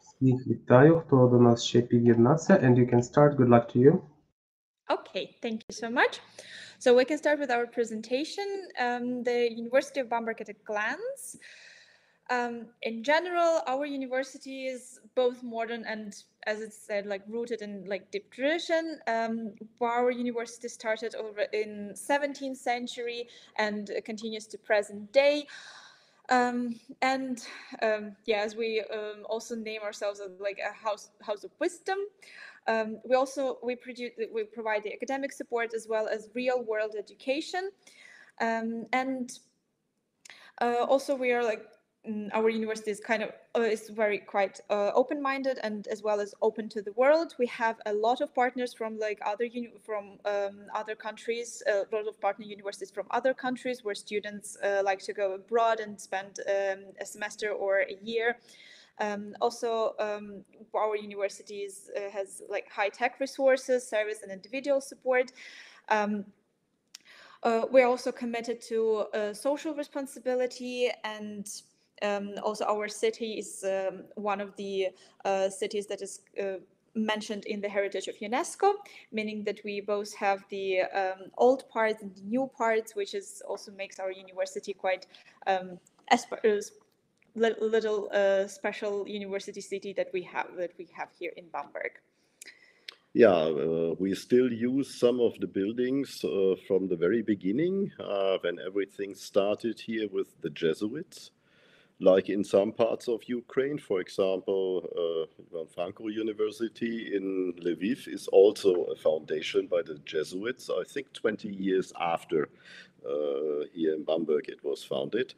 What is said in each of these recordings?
Всіх вітаю, хто до нас ще під'єднався, and you can start. Good luck to you. Okay, thank you so much. So we can start with our presentation, the University of Bamberg at a glance. In general, our university is both modern and, as it said, like rooted in like deep tradition. Our university started over in 17th century and continues to present day. Yeah, as we also name ourselves as like a house of wisdom. We provide the academic support as well as real world education, also we are like our university is kind of is very quite open-minded and as well as open to the world. We have a lot of partners from like other countries, a lot of partner universities from other countries where students like to go abroad and spend a semester or a year. Our university has like high-tech resources, service and individual support. We're also committed to social responsibility, and also our city is one of the cities that is mentioned in the heritage of UNESCO, meaning that we both have the old parts and the new parts, which is also makes our university quite little special university city that we have here in Bamberg. Yeah, we still use some of the buildings from the very beginning, when everything started here with the Jesuits. Like in some parts of Ukraine, for example, Ivan Franko University in Lviv is also a foundation by the Jesuits, I think 20 years after here in Bamberg it was founded.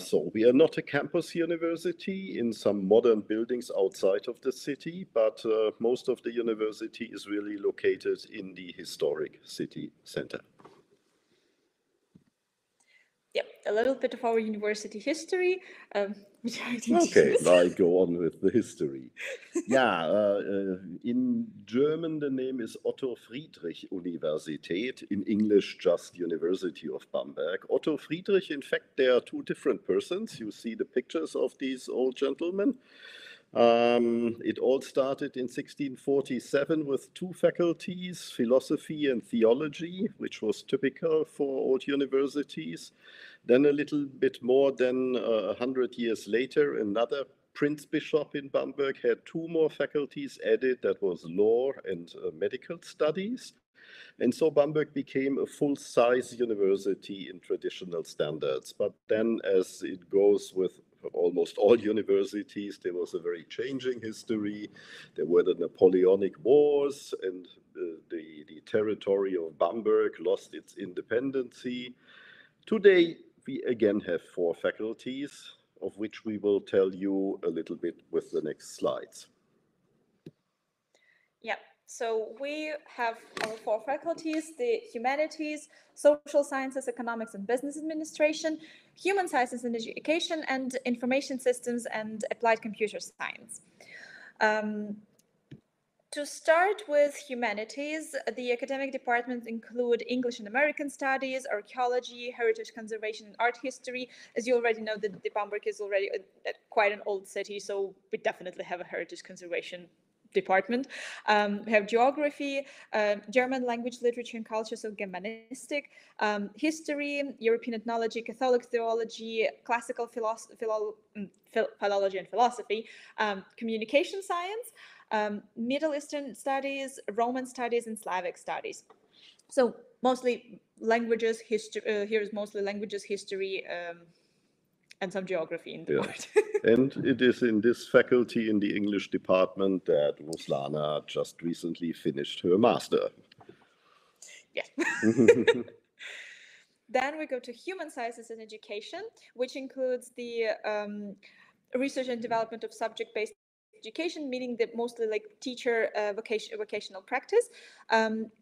So we are not a campus university in some modern buildings outside of the city, but most of the university is really located in the historic city center. Yeah, a little bit of our university history. Okay, I go on with the history. Yeah, in German the name is Otto-Friedrich-Universität, in English just University of Bamberg. Otto Friedrich, in fact, they are two different persons. You see the pictures of these old gentlemen. It all started in 1647 with two faculties, philosophy and theology, which was typical for old universities. Then a little bit more than 100 years later, another Prince Bishop in Bamberg had two more faculties added, that was law and medical studies. And so Bamberg became a full-size university in traditional standards. But then, as it goes with almost all universities, there was a very changing history. There were the Napoleonic Wars, and the territory of Bamberg lost its independency. Today, we again have four faculties, of which we will tell you a little bit with the next slides. Yeah, so we have our four faculties: the humanities, social sciences, economics and business administration, human sciences and education, and information systems and applied computer science. To start with humanities, the academic departments include English and American Studies, archaeology, heritage conservation, and art history. As you already know, the Bamberg is already quite an old city, so we definitely have a heritage conservation department. We have geography, German language, literature and culture, so Germanistic, history, European ethnology, Catholic theology, classical philology and philosophy, communication science, Middle Eastern studies, Roman studies, and Slavic studies. So mostly languages, history. Here is mostly languages, history, and some geography in the part. And it is in this faculty in the English department that Ruslana just recently finished her master. Yes. Then we go to human sciences and education, which includes the research and development of subject-based education, meaning that mostly like teacher vocational practice,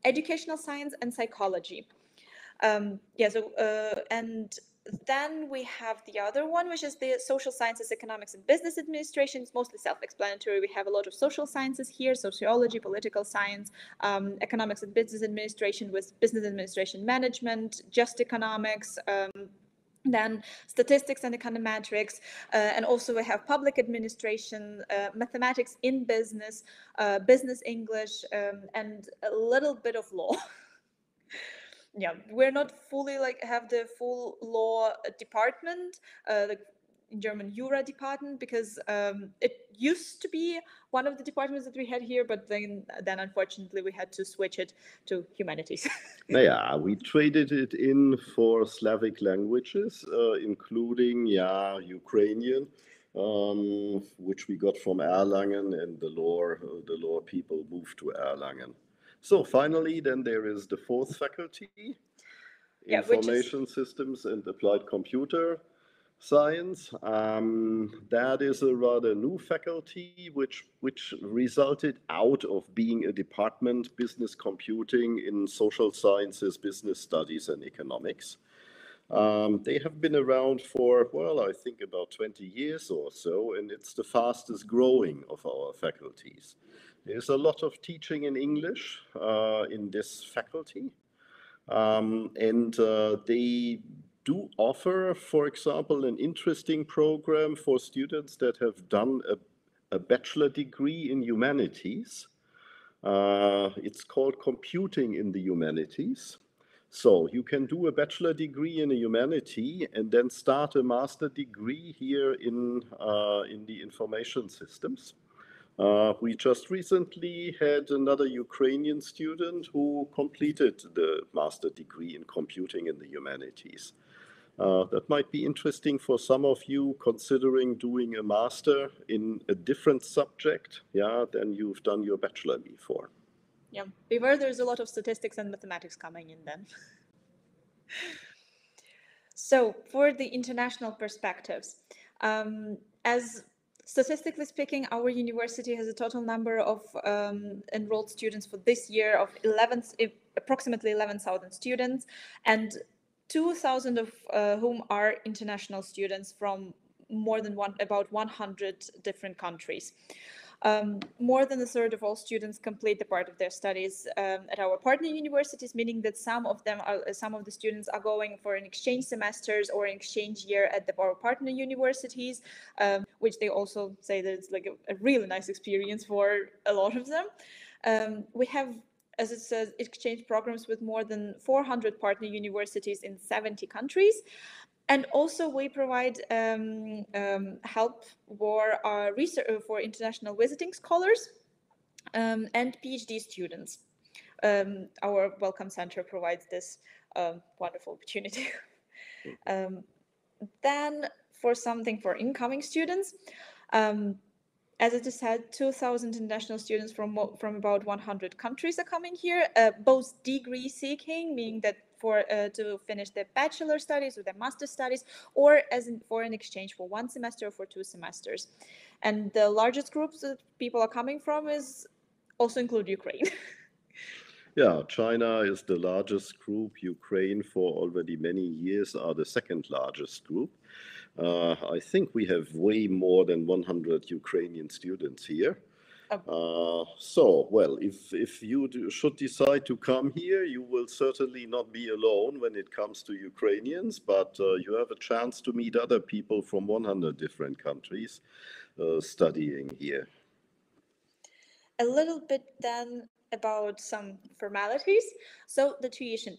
educational science and psychology. And then we have the other one, which is the social sciences, economics and business administration. It's mostly self-explanatory. We have a lot of social sciences here: sociology, political science, economics and business administration with business administration management, just economics, Then statistics and econometrics, and also we have public administration, mathematics in business, business English, and a little bit of law. Yeah, we're not fully like have the full law department, like in German Jura department, because it used to be one of the departments that we had here, but then unfortunately we had to switch it to humanities. Yeah, we traded it in for Slavic languages, including, yeah, Ukrainian, which we got from Erlangen, and the law people moved to Erlangen. So finally, then there is the fourth faculty, Yeah, Information Systems and Applied Computer Science. That is a rather new faculty, which resulted out of being a department, business computing in social sciences, business studies, and economics. They have been around for, well, I think about 20 years or so, and it's the fastest growing of our faculties. There's a lot of teaching in English in this faculty. They do offer, for example, an interesting program for students that have done a bachelor degree in humanities. It's called Computing in the Humanities. So you can do a bachelor degree in a humanity and then start a master degree here in the information systems. We just recently had another Ukrainian student who completed the master degree in computing in the humanities. That might be interesting for some of you considering doing a master in a different subject, yeah, than you've done your bachelor before. Yeah, beware, there's a lot of statistics and mathematics coming in then. So for the international perspectives, as statistically speaking, our university has a total number of enrolled students for this year of approximately 11,000 students, and 2,000 of whom are international students from about 100 different countries. More than a third of all students complete the part of their studies at our partner universities, meaning that some of the students are going for an exchange semesters or an exchange year at our partner universities, which they also say that it's like a really nice experience for a lot of them. We have, as it says, exchange programs with more than 400 partner universities in 70 countries. And also we provide help for research for international visiting scholars and PhD students. Our Welcome Center provides this wonderful opportunity. Then for something for incoming students, as it is said, 2,000 international students from about 100 countries are coming here, both degree seeking, meaning that to finish their bachelor studies or their master studies, or for an exchange for 1 semester or for 2 semesters. And the largest groups that people are coming from also include Ukraine. Yeah, China is the largest group. Ukraine, for already many years, are the second largest group. I think we have way more than 100 Ukrainian students here. Well, if you should decide to come here, you will certainly not be alone when it comes to Ukrainians, but you have a chance to meet other people from 100 different countries studying here. A little bit then about some formalities. So the tuition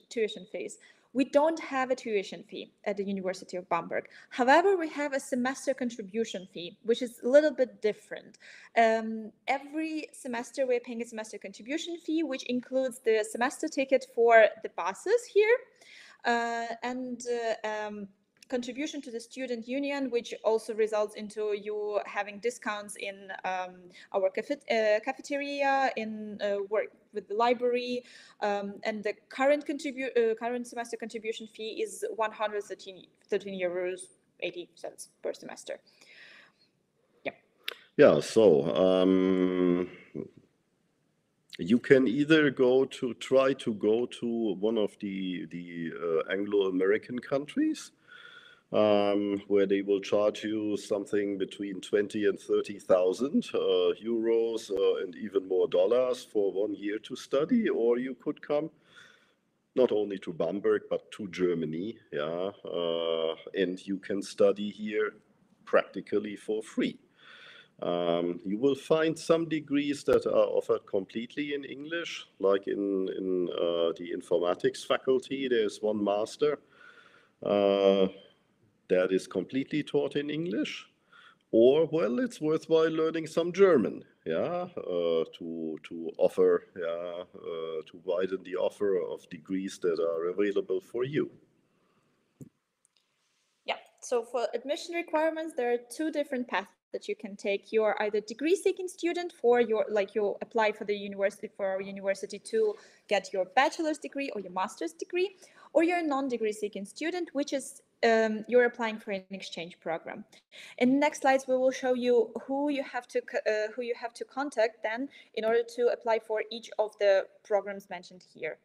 fees. We don't have a tuition fee at the University of Bamberg. However, we have a semester contribution fee, which is a little bit different. Every semester we're paying a semester contribution fee, which includes the semester ticket for the buses here, and contribution to the student union, which also results into you having discounts in our cafeteria, in work with the library, and the current semester contribution fee is 113 euros 80 cents per semester. Yeah. Yeah. So you can either try to go to one of the Anglo-American countries, where they will charge you something between 20 and 30,000 euros and even more dollars for 1 year to study, or you could come not only to Bamberg, but to Germany. Yeah, and you can study here practically for free. You will find some degrees that are offered completely in English, like in the informatics faculty. There's one master that is completely taught in English. Or, well, it's worthwhile learning some German, yeah, to offer, yeah, to widen the offer of degrees that are available for you. Yeah, so for admission requirements, there are two different paths that you can take. You're either degree-seeking student for your, like you apply for the university, for our university to get your bachelor's degree or your master's degree, or you're a non-degree seeking student, which is you're applying for an exchange program. In the next slides, we will show you who you have to contact then in order to apply for each of the programs mentioned here.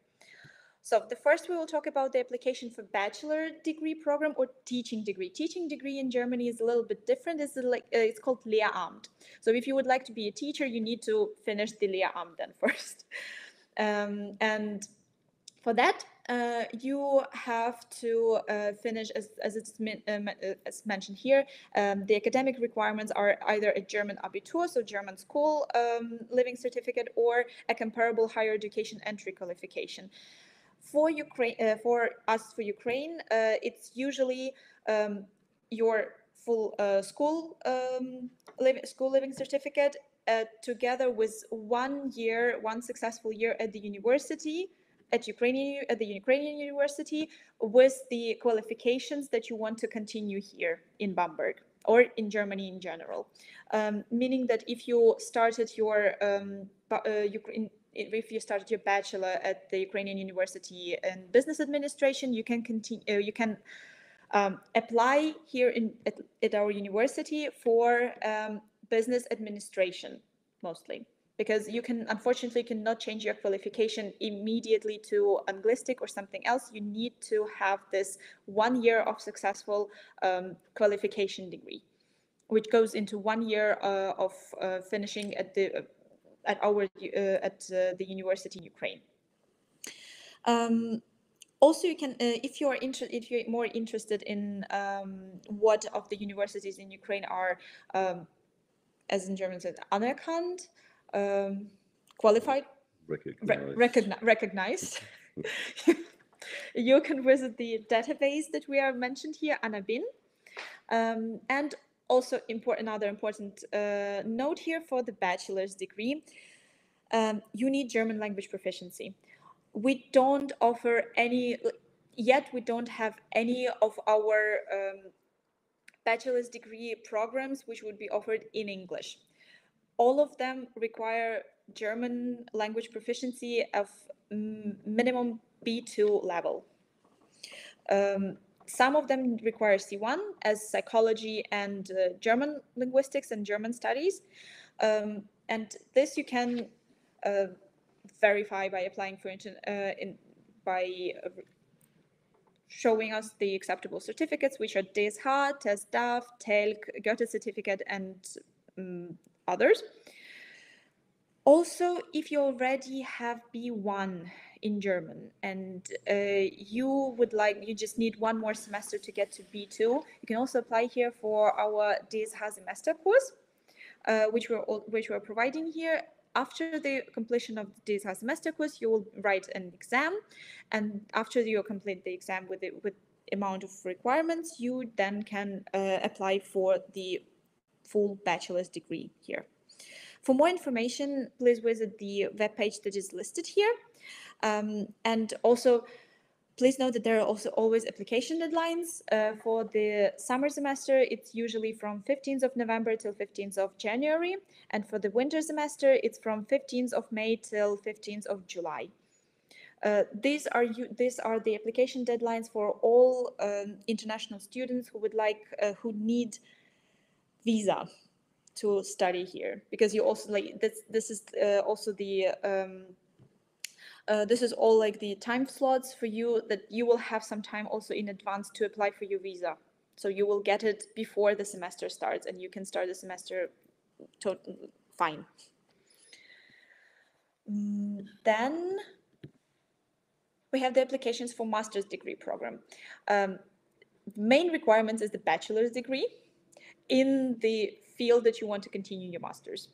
So the first we will talk about the application for bachelor degree program or teaching degree. Teaching degree in Germany is a little bit different. It's called Lehramt. So if you would like to be a teacher, you need to finish the Lehramt then first. And for that, you have to finish, as mentioned here, the academic requirements are either a German Abitur, so German school living certificate, or a comparable higher education entry qualification. For Ukraine, for Ukraine, it's usually your full school living certificate together with 1 year, one successful year at the university, at the Ukrainian university, with the qualifications that you want to continue here in Bamberg or in Germany in general. Meaning that if you started your if you started your bachelor at the Ukrainian University in Business Administration, you can continue. You can apply here at our university for business administration mostly, because you can unfortunately cannot change your qualification immediately to Anglistic or something else. You need to have this 1 year of successful qualification degree, which goes into 1 year of finishing at the university in Ukraine. Also, you can, if you're more interested in what of the universities in Ukraine are, as in German said, anerkannt, qualified, recognized. You can visit the database that we are mentioned here, Anabin, and also another important note here for the bachelor's degree. You need German language proficiency. We don't offer any, yet we don't have any of our bachelor's degree programs which would be offered in English. All of them require German language proficiency of minimum B2 level. Some of them require C1 as psychology and German linguistics and German studies. And this you can verify by applying for showing us the acceptable certificates, which are DSH, TESDAF, TELK, Goethe certificate, and others. Also, if you already have B1 in German and you just need 1 more semester to get to B2, you can also apply here for our DSH semester course, which we're providing here. After the completion of the DSH semester course, you will write an exam, and after you complete the exam with amount of requirements, you then can apply for the full bachelor's degree here. For more information, please visit the webpage that is listed here. And also, please note that there are also always application deadlines. For the summer semester, it's usually from 15th of November till 15th of January. And for the winter semester, it's from 15th of May till 15th of July. These are the application deadlines for all international students who need visa to study here, because you also this is also the this is all like the time slots for you, that you will have some time also in advance to apply for your visa. So you will get it before the semester starts, and you can start the semester fine. Then We have the applications for master's degree program. Main requirements is the bachelor's degree in the field that you want to continue your master's.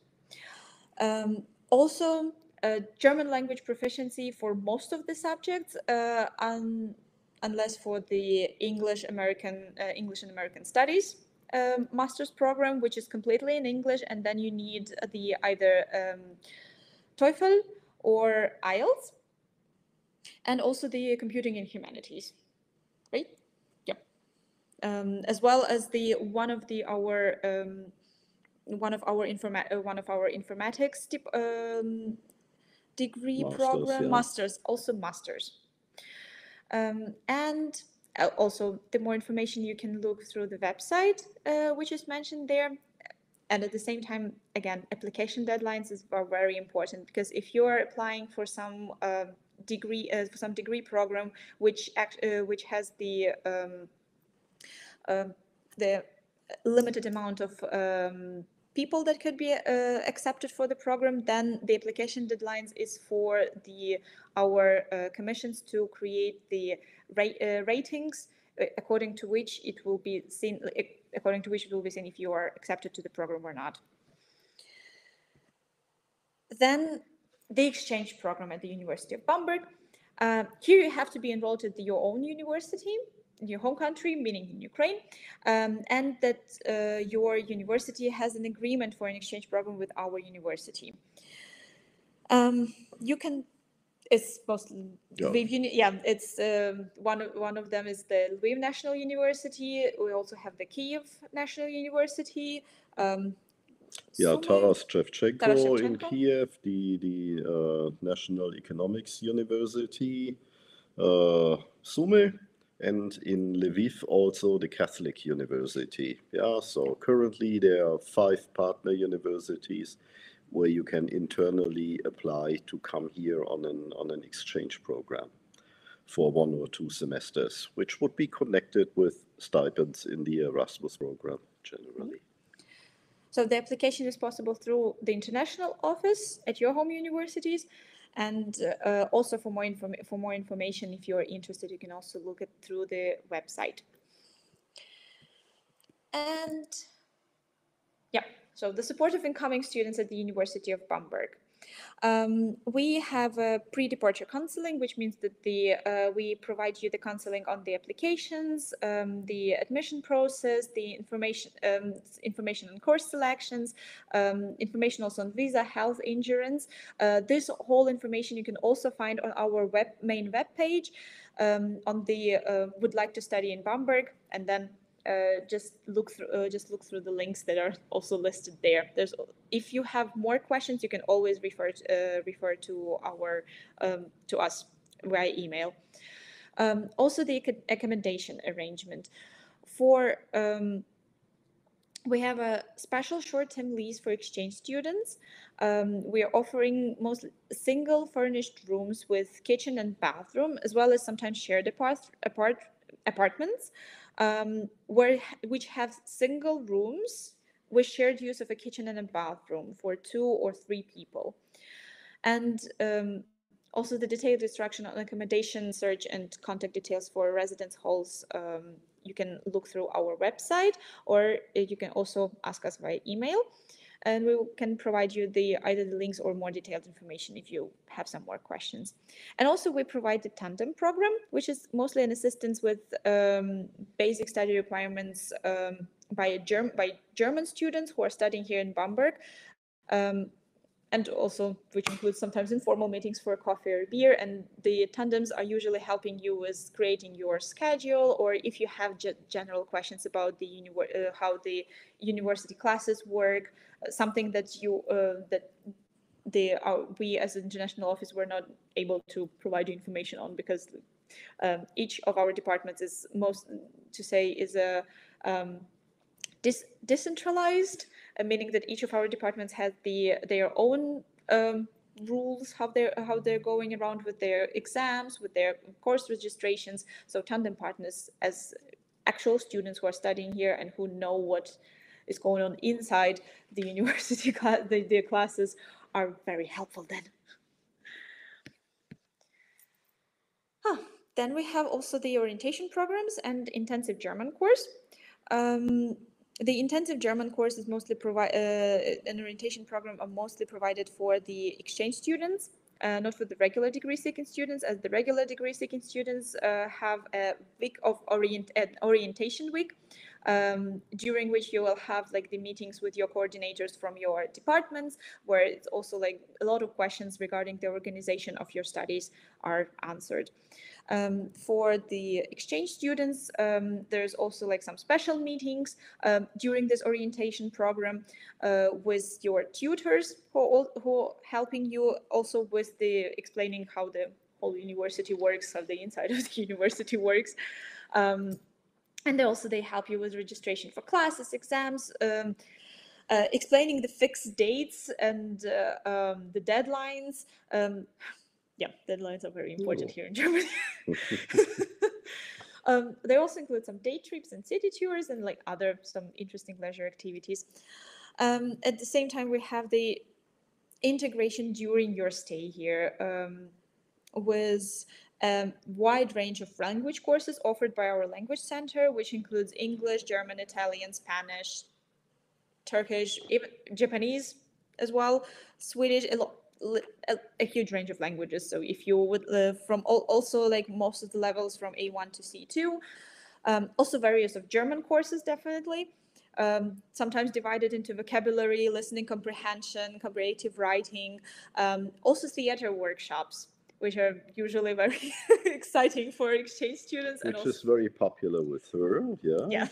Also, German language proficiency for most of the subjects, unless for the English and American Studies master's program, which is completely in English, and then you need the either TOEFL or IELTS, and also the computing and humanities, right? Yeah. As well as the one of our informatics degree Masters, program, yeah. masters, also masters. And also the more information you can look through the website, which is mentioned there. And at the same time, again, application deadlines are very important, because if you're applying for some degree program which has the limited amount of people that could be accepted for the program, then the application deadlines is for our commissions to create the ratings according to which it will be seen if you are accepted to the program or not. Then the exchange program at the University of Bamberg. Here you have to be enrolled at your own university, in your home country, meaning in Ukraine, and that your university has an agreement for an exchange program with our university. You can. It's mostly Lviv. It's one of them is the Lviv National University. We also have the Kiev National University. Taras Shevchenko in Kiev, the National Economics University, Sumy, and in Lviv also the Catholic University. Yeah, so currently there are 5 partner universities where you can internally apply to come here on an exchange program for 1 or 2 semesters, which would be connected with stipends in the Erasmus program generally. So the application is possible through the international office at your home universities, and also for more information, if you're interested, you can also look at through the website. And yeah, so the support of incoming students at the University of Bamberg. We have a pre-departure counseling, which means that we provide you the counseling on the applications, the admission process, the information on course selections, information also on visa, health insurance. This whole information you can also find on our main web page on the would like to study in Bamberg, and then just look through the links that are also listed there. If you have more questions, you can always refer to us via email. Also, the accommodation arrangement for. We have a special short-term lease for exchange students. We are offering mostly single furnished rooms with kitchen and bathroom, as well as sometimes shared apartments, which have single rooms with shared use of a kitchen and a bathroom for 2 or 3 people. And also the detailed instruction on accommodation search and contact details for residence halls, you can look through our website, or you can also ask us via email, and we can provide you either the links or more detailed information if you have some more questions. And also we provide the tandem program, which is mostly an assistance with basic study requirements by German students who are studying here in Bamberg, and also which includes sometimes informal meetings for a coffee or a beer. And the tandems are usually helping you with creating your schedule, or if you have general questions about how the university classes work, something that we as an international office were not able to provide you information on, because each of our departments is decentralized, meaning that each of our departments has their own rules, how they're going around with their exams, with their course registrations. So tandem partners, as actual students who are studying here and who know what is going on inside the university their classes, are very helpful then. Then we have also the orientation programs and intensive German course. The intensive German course is mostly an orientation program are mostly provided for the exchange students, not for the regular degree-seeking students, as the regular degree-seeking students have a week of orientation week, during which you will have like the meetings with your coordinators from your departments, where it's also like a lot of questions regarding the organization of your studies are answered. For the exchange students, there's also like some special meetings during this orientation program with your tutors who are helping you also with the explaining how the whole university works, how the inside of the university works. And they help you with registration for classes, exams, explaining the fixed dates and the deadlines. Yeah, deadlines are very important here in Germany. They also include some day trips and city tours and like some interesting leisure activities. At the same time, we have the integration during your stay here with a wide range of language courses offered by our language center, which includes English, German, Italian, Spanish, Turkish, even Japanese as well, Swedish, a huge range of languages. So if you would from also like most of the levels from A1 to C2, also various of German courses definitely, sometimes divided into vocabulary, listening comprehension, comparative writing, also theater workshops, which are usually very exciting for exchange students. Which is very popular with her, yeah. Yeah.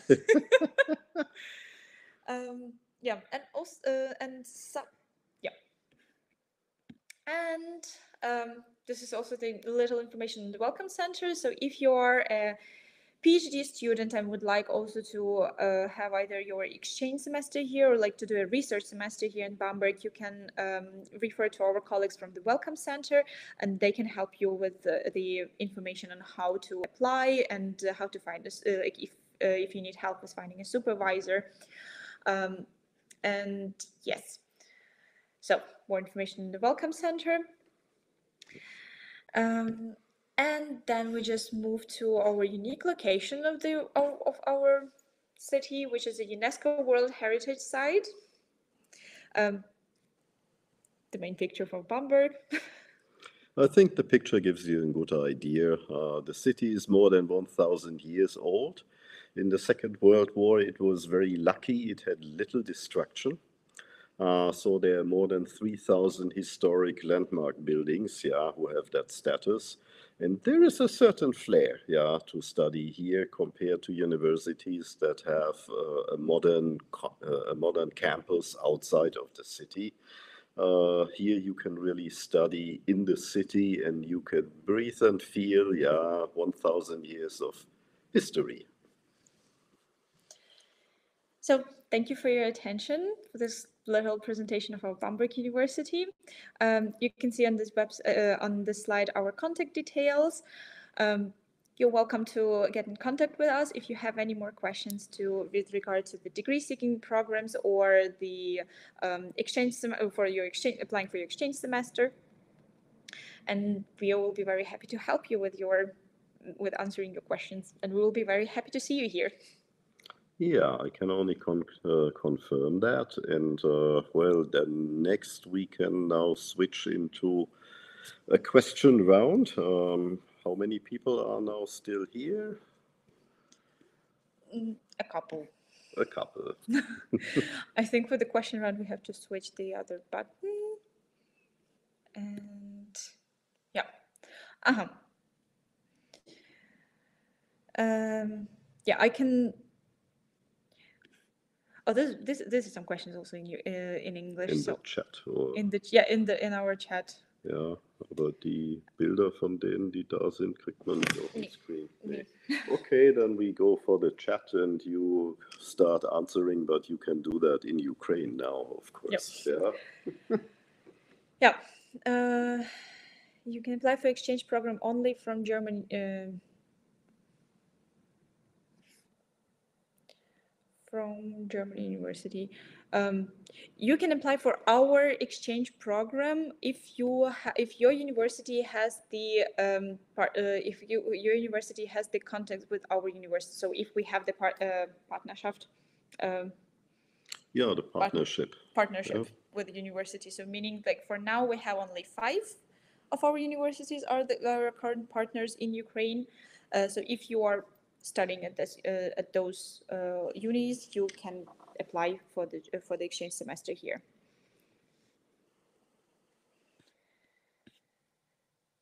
Yeah, and also and some, yeah, and this is also the little information in the Welcome Center. So if you are a PhD student and would like also to have either your exchange semester here or like to do a research semester here in Bamberg, you can refer to our colleagues from the Welcome Center, and they can help you with the information on how to apply and how to find this, like if you need help with finding a supervisor. And yes, so more information in the Welcome Center. And then we just move to our unique location of our city, which is a UNESCO World Heritage Site. The main picture from Bamberg. I think the picture gives you a good idea. The city is more than 1,000 years old. In the Second World War, it was very lucky. It had little destruction. So there are more than 3,000 historic landmark buildings, yeah, who have that status. And there is a certain flair, yeah, to study here compared to universities that have a modern campus outside of the city. Here you can really study in the city and you can breathe and feel, yeah, 1,000 years of history. So thank you for your attention for this little presentation of our Bamberg University. You can see on this on this slide our contact details. You're welcome to get in contact with us if you have any more questions with regard to the degree-seeking programs or the applying for your exchange semester. And we will be very happy to help you with answering your questions. And we will be very happy to see you here. Yeah, I can only confirm that. And well, then next we can now switch into a question round. How many people are now still here? A couple. A couple. I think for the question round, we have to switch the other button. And yeah. Yeah, I can. Oh, this is some questions also in English. In the chat. Or... in our chat. Ja, aber die Bilder von denen, die da sind, kriegt man nicht auf den Screen. Nee. Okay, then we go for the chat and you start answering, but you can do that in Ukraine now, of course. Yep. Yeah. Yeah. You can apply for exchange program only from Germany. from German university. You can apply for our exchange program if your university has the your university has the contact with our university. So if we have the Partnerschaft. Yeah, the partnership. Partnership with the university. So meaning like for now we have only 5 of our universities are our current partners in Ukraine. So if you are studying at those unis, you can apply for the exchange semester here.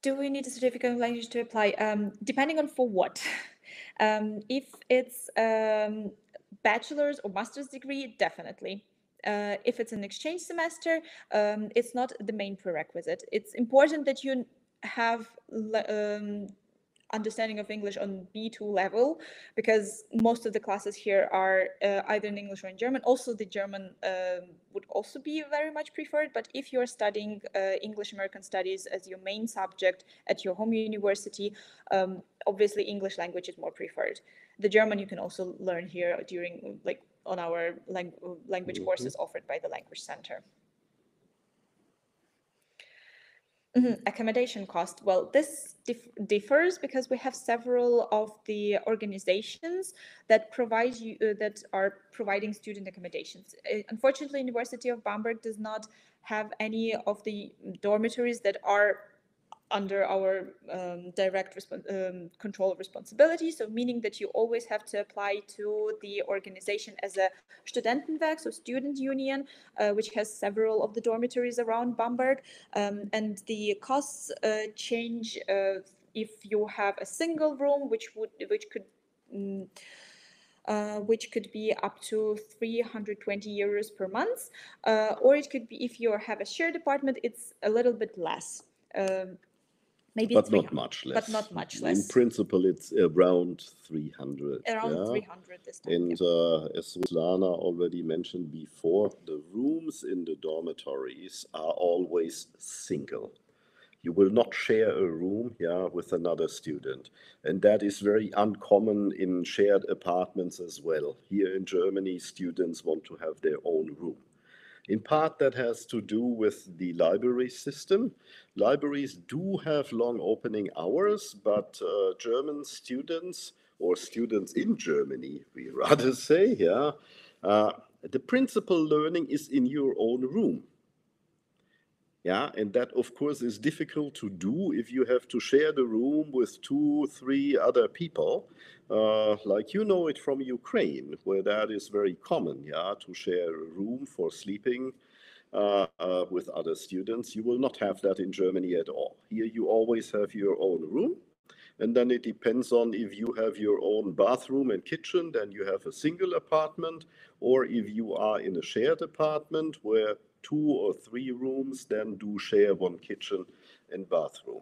Do we need a certificate of language to apply? Depending on for what. If it's bachelor's or master's degree, definitely. If it's an exchange semester, it's not the main prerequisite. It's important that you have understanding of English on B2 level, because most of the classes here are either in English or in German. Also, the German would also be very much preferred, but if you're studying English American studies as your main subject at your home university, obviously English language is more preferred. The German you can also learn here during on our language courses offered by the Language Center. Accommodation cost. Well, this differs because we have several of the organizations that provide that are providing student accommodations. Unfortunately, University of Bamberg does not have any of the dormitories that are under our direct control responsibility. So meaning that you always have to apply to the organization as a Studentenwerk, so student union, which has several of the dormitories around Bamberg. And the costs change if you have a single room, which could be up to 320 euros per month, or it could be if you have a shared apartment, it's a little bit less. Maybe but not much less. But not much less. In principle, it's around 300. Around 300 this time. And as Lana already mentioned before, the rooms in the dormitories are always single. You will not share a room with another student. And that is very uncommon in shared apartments as well. Here in Germany, students want to have their own room. In part, that has to do with the library system. Libraries do have long opening hours, but German students, or students in Germany, we rather say, the principal learning is in your own room. And that, of course, is difficult to do if you have to share the room with 2, 3 other people, like you know it from Ukraine, where that is very common, to share a room for sleeping with other students. You will not have that in Germany at all. Here you always have your own room, and then it depends on if you have your own bathroom and kitchen, then you have a single apartment, or if you are in a shared apartment where 2 or 3 rooms then do share one kitchen and bathroom.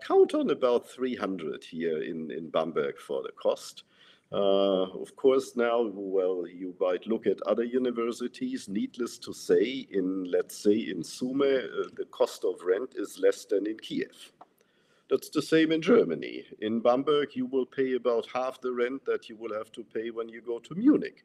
Count on about 300 here in Bamberg for the cost. Of course, now, well, you might look at other universities. Needless to say, let's say in Sume, the cost of rent is less than in Kiev. That's the same in Germany. In Bamberg, you will pay about half the rent that you will have to pay when you go to Munich.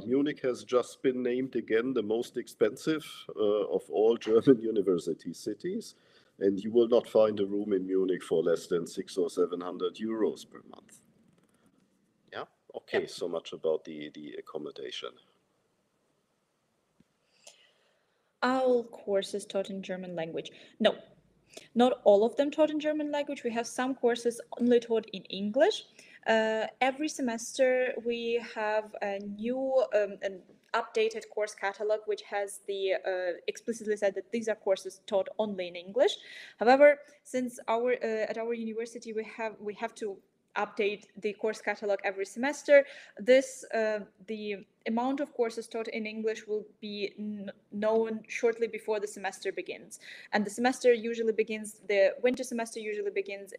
Munich has just been named again the most expensive of all German university cities, and you will not find a room in Munich for less than 600 or 700 euros per month. Okay, so much about the accommodation. All courses taught in German language? No, not all of them taught in German language. We have some courses only taught in English. Every semester we have a new an updated course catalog, which has explicitly said that these are courses taught only in English. However, since at our university we have to update the course catalog every semester, the amount of courses taught in English will be known shortly before the semester begins. And the winter semester usually begins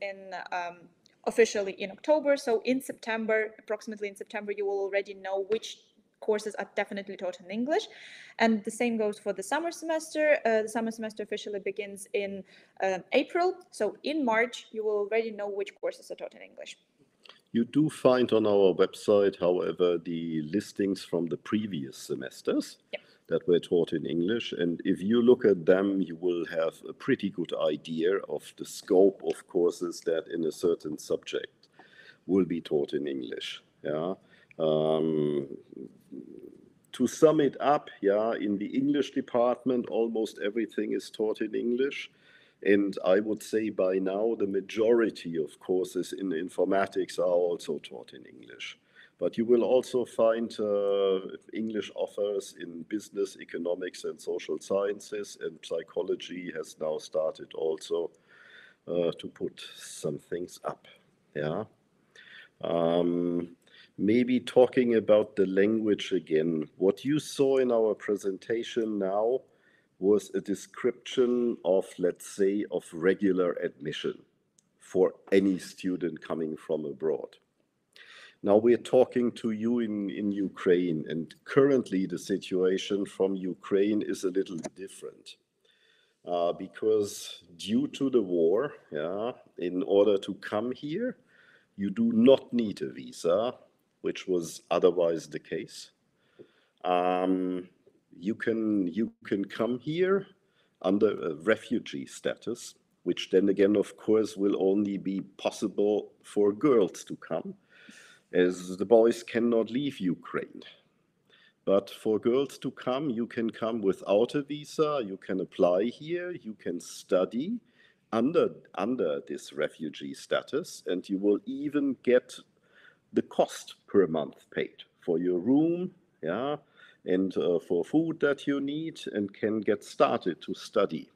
officially in October. So in September, approximately in September, you will already know which courses are definitely taught in English. And the same goes for the summer semester. The summer semester officially begins in April. So in March, you will already know which courses are taught in English. You do find on our website, however, the listings from the previous semesters that were taught in English. And if you look at them, you will have a pretty good idea of the scope of courses that in a certain subject will be taught in English. Yeah. To sum it up, in the English department, almost everything is taught in English. And I would say by now, the majority of courses in informatics are also taught in English. But you will also find English offers in business, economics, and social sciences, and psychology has now started also to put some things up. Yeah. Maybe talking about the language again. What you saw in our presentation now was a description of, let's say, of regular admission for any student coming from abroad. Now we're talking to you in Ukraine, and currently the situation from Ukraine is a little different. Because due to the war, in order to come here, you do not need a visa, which was otherwise the case. You can come here under a refugee status, which then again, of course, will only be possible for girls to come, as the boys cannot leave Ukraine. But for girls to come, you can come without a visa, you can apply here, you can study under this refugee status, and you will even get the cost per month paid for your room, and for food that you need, and can get started to study.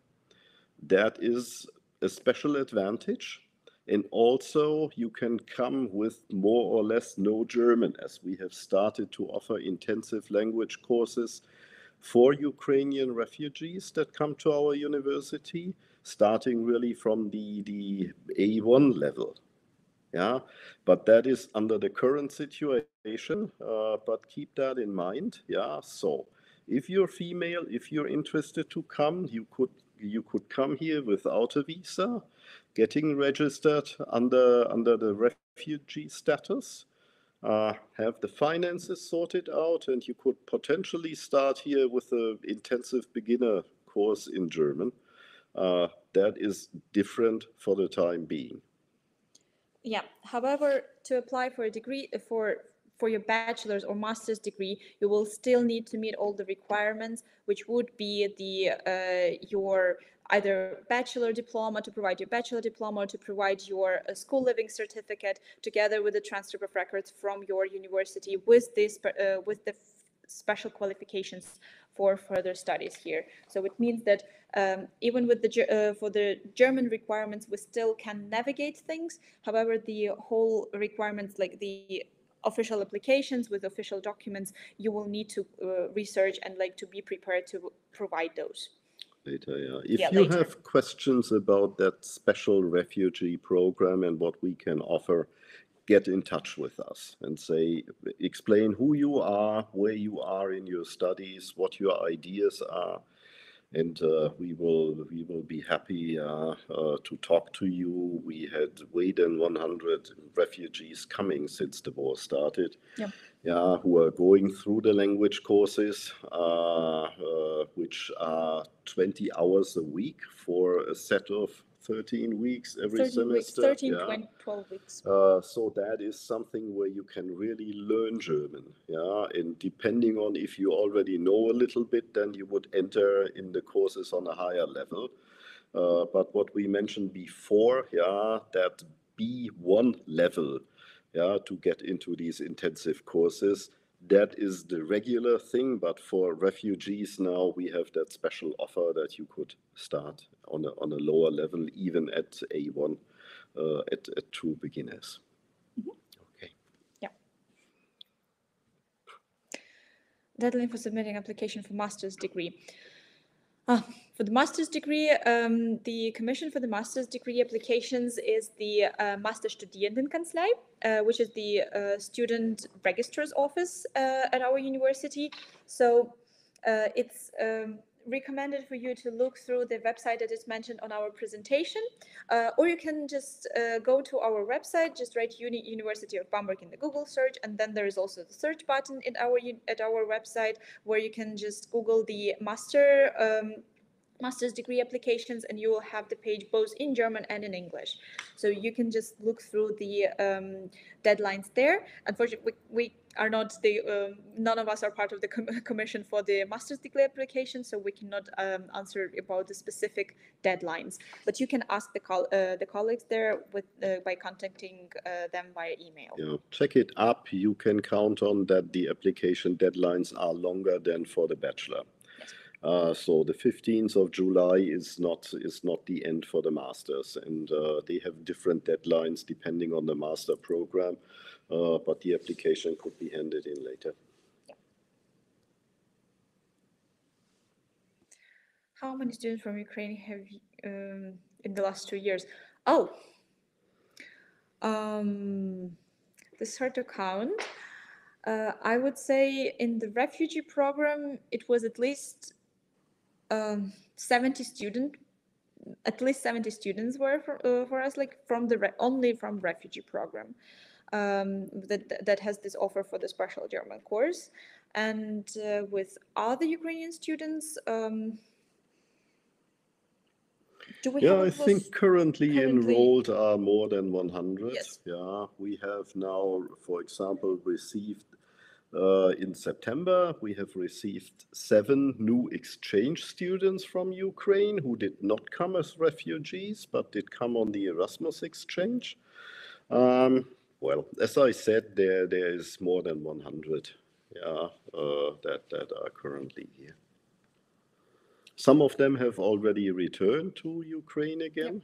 That is a special advantage. And also you can come with more or less no German, as we have started to offer intensive language courses for Ukrainian refugees that come to our university, starting really from the A1 level. Yeah, but that is under the current situation, but keep that in mind. Yeah, so if you're female, if you're interested to come, you could come here without a visa, getting registered under the refugee status, have the finances sorted out, and you could potentially start here with an intensive beginner course in German. That is different for the time being. Yeah. However, to apply for a degree for your bachelor's or master's degree, you will still need to meet all the requirements, which would be your either bachelor diploma, to provide your bachelor diploma, or to provide your school living certificate, together with the transcript of records from your university with the special qualifications for further studies here. So it means that even with for the German requirements, we still can navigate things. However, the whole requirements, like the official applications with official documents, you will need to research and to be prepared to provide those. Later, yeah. If you have questions about that special refugee program and what we can offer, get in touch with us and explain who you are, where you are in your studies, what your ideas are, and we will be happy to talk to you. We had way than 100 refugees coming since the war started. Who are going through the language courses, which are 20 hours a week for a set of 13 weeks every semester. 13, 20, 12 weeks. So that is something where you can really learn German. And depending on if you already know a little bit, then you would enter in the courses on a higher level. But what we mentioned before, that B1 level, to get into these intensive courses, that is the regular thing. But for refugees now, we have that special offer that you could start on a lower level, even at A1, at true beginners. Okay. Yeah. Deadline for submitting application for master's degree. For the master's degree, the commission for the master's degree applications is the Masterstudiendenkanzlei, which is the student registrar's office at our university. So it's recommended for you to look through the website that is mentioned on our presentation, or you can just go to our website, just write University of Bamberg in the Google search, and then there is also the search button in at our website where you can just Google the master's degree applications, and you will have the page both in German and in English. So you can just look through the deadlines there. Unfortunately, we are not none of us are part of the commission for the master's degree application, so we cannot answer about the specific deadlines. But you can ask the colleagues there by contacting them via email. Yeah, check it up. You can count on that the application deadlines are longer than for the bachelor. So the 15th of July is not the end for the masters, and they have different deadlines depending on the master program, but the application could be handed in later. Yeah. How many students from Ukraine have in the last 2 years? Oh, it's hard to count. I would say in the refugee program, it was at least 70 students. At least 70 students were for us, like from the only from refugee program that has this offer for the special German course, and with other Ukrainian students. Do we have I think currently enrolled are more than 100. Yes. Yeah, we have now, for example, received in September, we have received 7 new exchange students from Ukraine who did not come as refugees, but did come on the Erasmus exchange. Well, as I said, there is more than 100 that are currently here. Some of them have already returned to Ukraine again,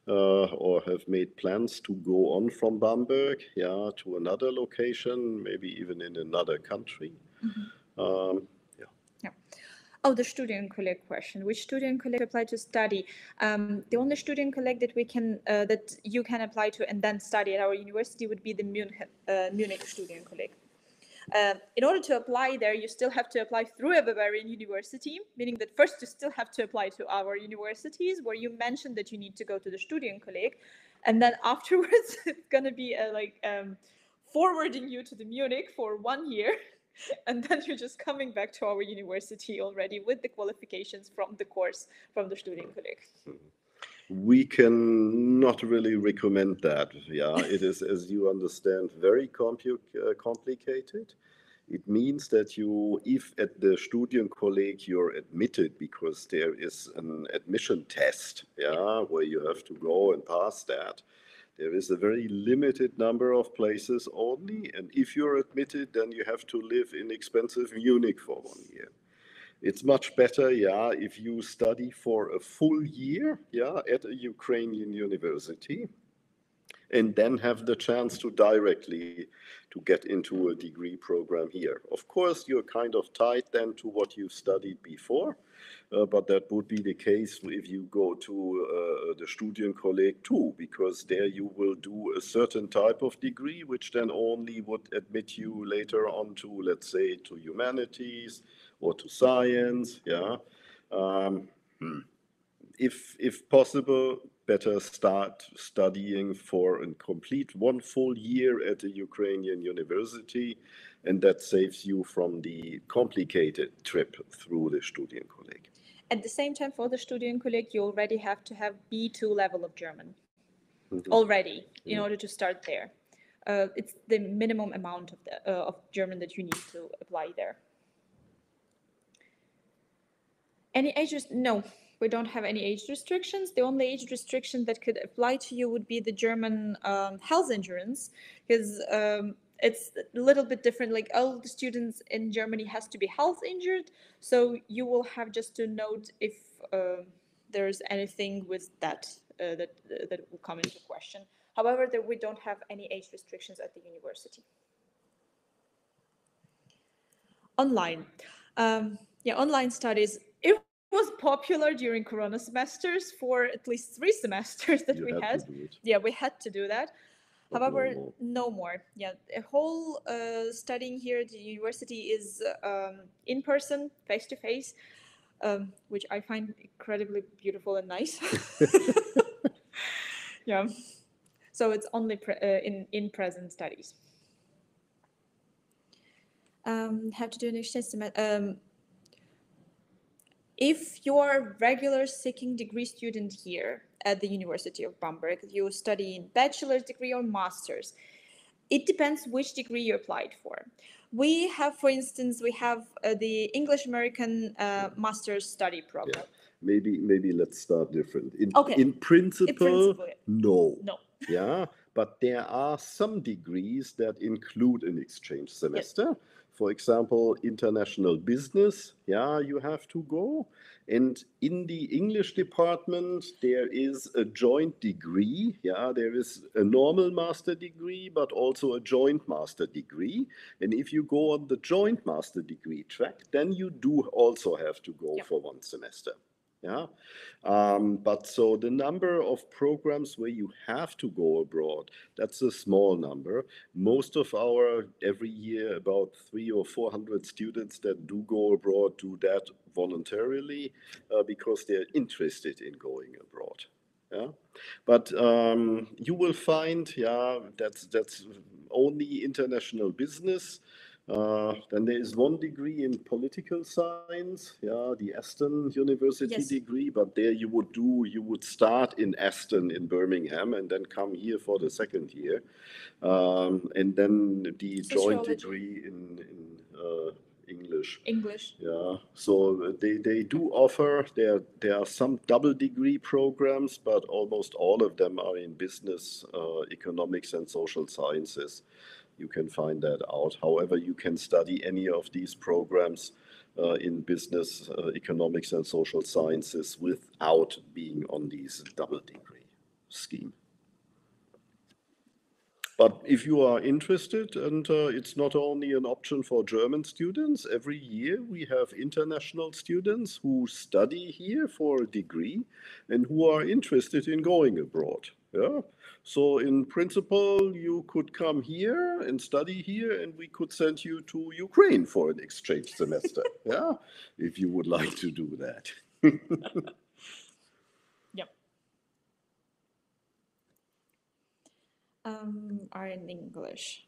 or have made plans to go on from Bamberg, to another location, maybe even in another country. Oh, the Studienkolleg question. Which Studienkolleg apply to study? The only Studienkolleg that we can that you can apply to and then study at our university would be the Munich Studienkolleg. In order to apply there, you still have to apply through a Bavarian university, meaning that first you still have to apply to our universities where you mentioned that you need to go to the Studienkolleg, and then afterwards it's going to be forwarding you to the Munich for 1 year, and then you're just coming back to our university already with the qualifications from the course from the Studienkolleg. We can not really recommend that. It is, as you understand, very complicated. It means that if at the Studienkolleg you're admitted because there is an admission test, where you have to go and pass that. There is a very limited number of places only, and if you're admitted, then you have to live in expensive Munich for 1 year. It's much better, if you study for a full year, at a Ukrainian university, and then have the chance to directly get into a degree program here. Of course, you're kind of tied then to what you studied before, but that would be the case if you go to the Studienkolleg too, because there you will do a certain type of degree, which then only would admit you later on to, let's say, to humanities or to science, If possible, better start studying for a complete 1 full year at a Ukrainian university, and that saves you from the complicated trip through the Studienkolleg. At the same time, for the Studienkolleg, you already have to have B2 level of German already in order to start there. It's the minimum amount of German that you need to apply there. Any age no, we don't have any age restrictions. The only age restriction that could apply to you would be the German health insurance, because it's a little bit different. Like all the students in Germany has to be health injured, so you will have just to note if there's anything with that that will come into question. However, we don't have any age restrictions at the university. Online. Online studies. It was popular during Corona semesters for at least 3 semesters that we had. We had to do that. However, no more. The whole studying here at the university is in person, face to face. which I find incredibly beautiful and nice. Yeah. So it's only in present studies. Have to do an exchange semester. If you are a regular seeking degree student here at the University of Bamberg, you study in bachelor's degree or master's. It depends which degree you applied for. We have, for instance, the English American master's study program. Yeah. Maybe let's start different. Okay. In principle, yeah. no. No. Yeah, but there are some degrees that include an exchange semester. Yes. For example, international business, yeah, you have to go. And in the English department, there is a joint degree. Yeah, there is a normal master degree, but also a joint master degree. And if you go on the joint master degree track, then you do also have to go for one semester. Yeah, but so the number of programs where you have to go abroad, that's a small number. Most of our, every year, about 300 or 400 students that do go abroad do that voluntarily because they're interested in going abroad. Yeah, but you will find, yeah, that's only international business. Then there is one degree in political science, yeah, the Aston University degree, but there you would start in Aston in Birmingham and then come here for the second year. And then the joint degree in English. Yeah, so they do offer, there are some double degree programs, but almost all of them are in business, economics and social sciences. You can find that out. However, you can study any of these programs in business, economics and social sciences without being on these double degree scheme. But if you are interested, and it's not only an option for German students, every year we have international students who study here for a degree and who are interested in going abroad. Yeah. So in principle, you could come here and study here, and we could send you to Ukraine for an exchange semester. Yeah, if you would like to do that. Yep. Are in English.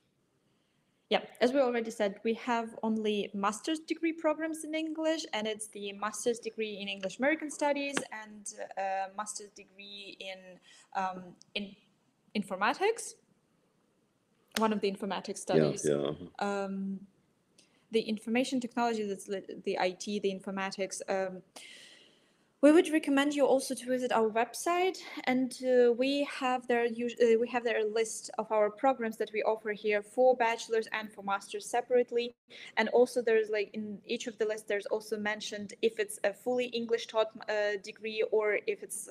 Yeah, as we already said, we have only master's degree programs in English, and it's the master's degree in English American Studies and master's degree in Informatics, one of the informatics studies. Yeah. The information technology, that's the IT, the informatics. We would recommend you also to visit our website, and we have there a list of our programs that we offer here for bachelor's and for master's separately. And also there's in each of the lists, there's also mentioned if it's a fully English taught degree, or if it's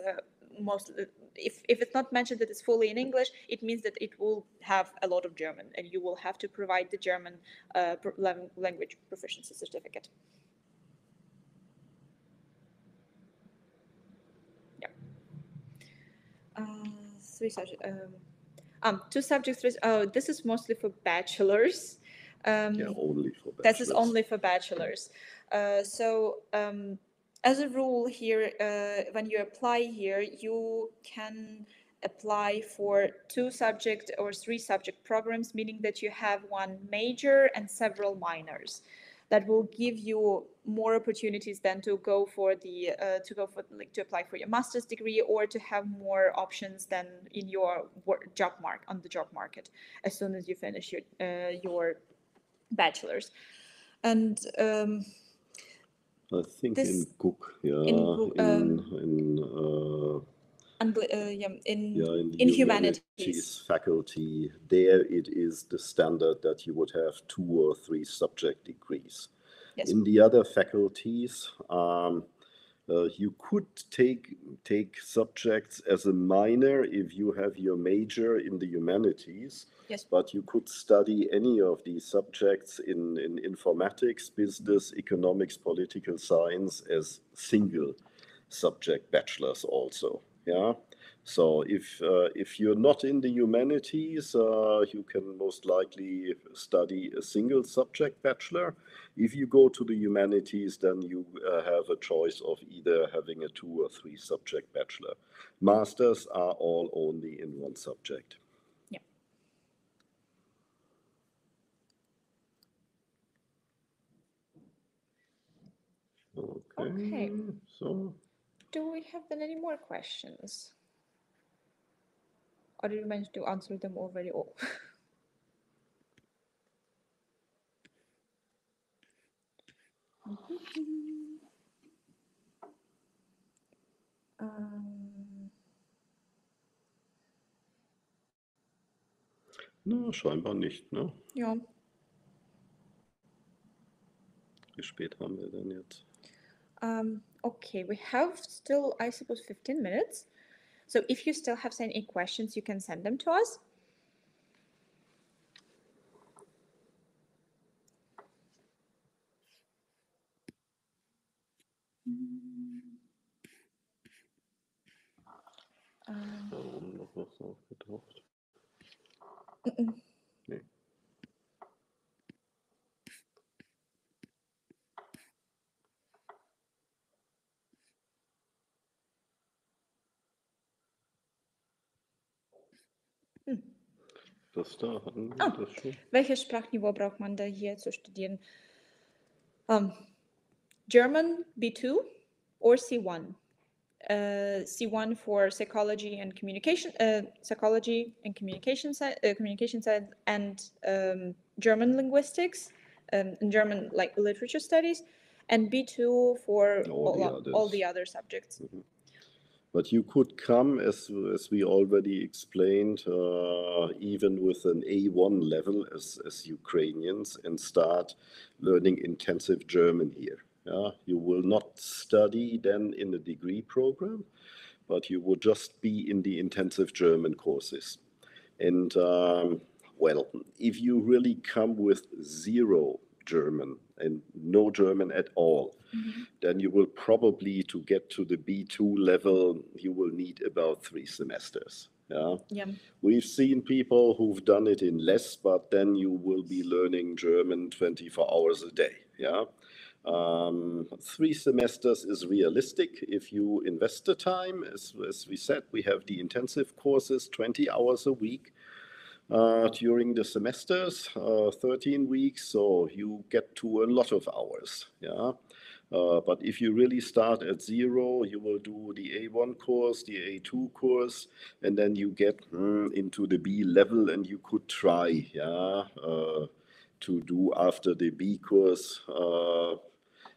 if it's not mentioned that it's fully in English, it means that it will have a lot of German, and you will have to provide the German language proficiency certificate. Three subjects. Two subjects. This is mostly for bachelors. Only for bachelors. This is only for bachelors. As a rule here, when you apply here, you can apply for 2 subject or 3 subject programs, meaning that you have one major and several minors. That will give you more opportunities than to go for to apply for your master's degree, or to have more options than in your on the job market as soon as you finish your bachelor's. And I think in Cook, in humanities faculty, there it is the standard that you would have 2 or 3 subject degrees. Yes. In the other faculties, you could take subjects as a minor if you have your major in the humanities. Yes. But you could study any of these subjects in informatics, business, economics, political science as single subject bachelors also. Yeah. So if you're not in the humanities, you can most likely study a single subject bachelor. If you go to the humanities, then you have a choice of either having a 2 or 3 subject bachelor. Masters are all only in one subject. Yeah. Okay. So Do we have then any more questions? Or did you manage to answer them already all? na, scheinbar nicht, ne? Ja. Wie spät haben wir denn jetzt? Okay, we have still, I suppose, 15 minutes. So if you still have any questions, you can send them to us. Warum noch was aufgetaucht? Nee. Das da hatten wir das schon. Welches Sprachniveau braucht man da hier zu studieren? German B2 or C1? C1 for psychology and communication, communication side, and German linguistics, and German like literature studies, and B2 for all the other subjects. Mm-hmm. But you could come, as we already explained, even with an A1 level as Ukrainians, and start learning intensive German here. Yeah? You will not study then in the degree program, but you would just be in the intensive German courses. And well, if you really come with 0 German and no German at all, then you will probably, to get to the B2 level, you will need about 3 semesters. Yeah. We've seen people who've done it in less, but then you will be learning German 24 hours a day. Yeah. 3 semesters is realistic if you invest the time. As we said, we have the intensive courses, 20 hours a week. During the semesters, 13 weeks, so you get to a lot of hours. Yeah. But if you really start at 0, you will do the A1 course, the A2 course, and then you get into the B level, and you could try, yeah, to do after the B course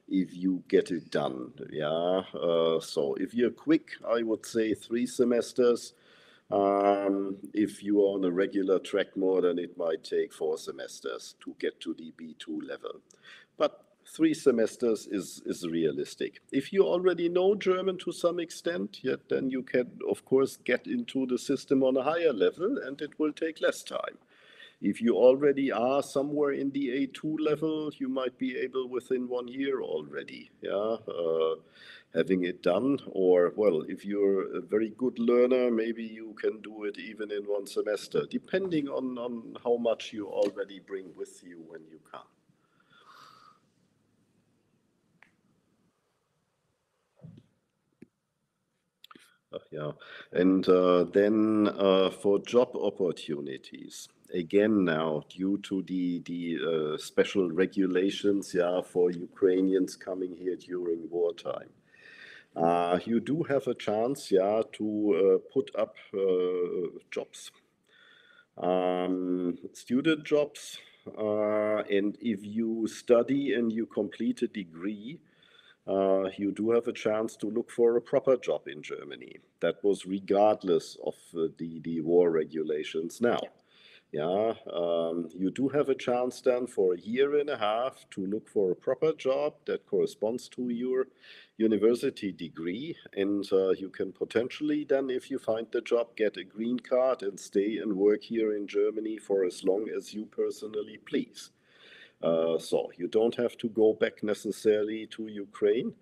if you get it done. Yeah. So if you're quick, I would say 3 semesters. If you are on a regular track more, then it might take 4 semesters to get to the B2 level. But 3 semesters is realistic. If you already know German to some extent, yet then you can, of course, get into the system on a higher level, and it will take less time. If you already are somewhere in the A2 level, you might be able within 1 year already, yeah, having it done. Or, well, if you're a very good learner, maybe you can do it even in 1 semester, depending on how much you already bring with you when you come. Yeah, and then for job opportunities, again now due to the special regulations, yeah, for Ukrainians coming here during wartime, you do have a chance, yeah, to put up jobs, student jobs, and if you study and you complete a degree, you do have a chance to look for a proper job in Germany. That was regardless of the war regulations now. Yeah, you do have a chance then for a year and a half to look for a proper job that corresponds to your university degree. And you can potentially then, if you find the job, get a green card and stay and work here in Germany for as long as you personally please. So you don't have to go back necessarily to Ukraine.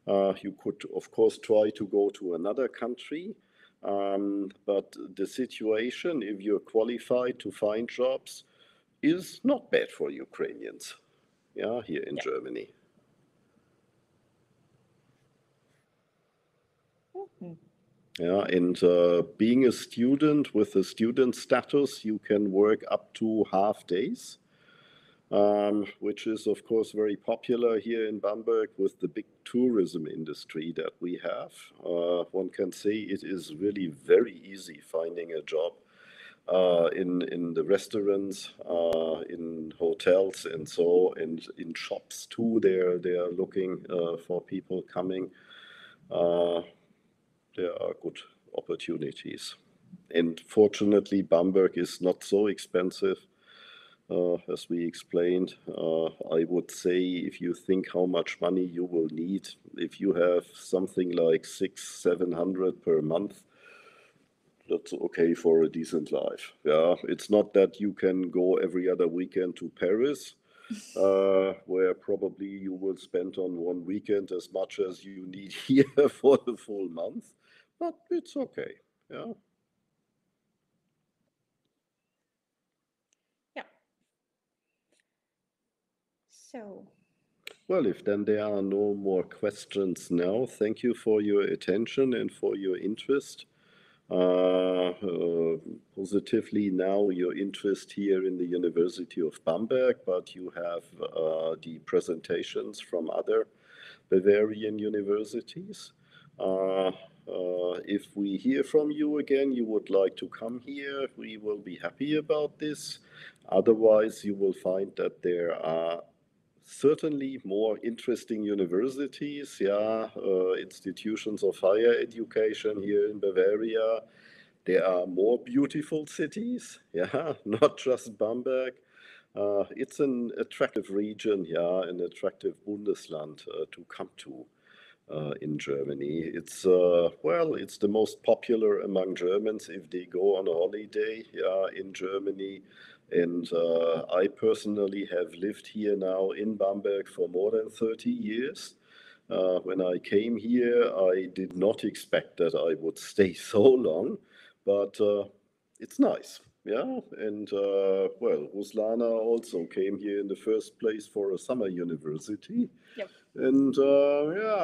You could, of course, try to go to another country. But the situation, if you're qualified to find jobs, is not bad for Ukrainians, yeah, here in Germany. Yeah, and being a student with a student status, you can work up to half days, which is, of course, very popular here in Bamberg with the big tourism industry that we have. One can say it is really very easy finding a job in the restaurants, in hotels, and so, and in shops too. They are looking for people coming. There are good opportunities. And fortunately, Bamberg is not so expensive, as we explained. I would say if you think how much money you will need, if you have something like 600-700 per month, that's okay for a decent life. Yeah, it's not that you can go every other weekend to Paris, where probably you will spend on one weekend as much as you need here for the full month, but it's okay. Yeah. Yeah. So. Well, if then there are no more questions now, thank you for your attention and for your interest. Positively now your interest here in the University of Bamberg, but you have the presentations from other Bavarian universities. If we hear from you again, you would like to come here, we will be happy about this. Otherwise, you will find that there are certainly more interesting universities, yeah, institutions of higher education here in Bavaria. There are more beautiful cities, yeah, not just Bamberg. It's an attractive region, yeah, an attractive Bundesland to come to in Germany. It's, well, it's the most popular among Germans if they go on a holiday, yeah, in Germany. And I personally have lived here now in Bamberg for more than 30 years. When I came here, I did not expect that I would stay so long, but it's nice. Yeah, and well, Ruslana also came here in the first place for a summer university. Yep. And yeah,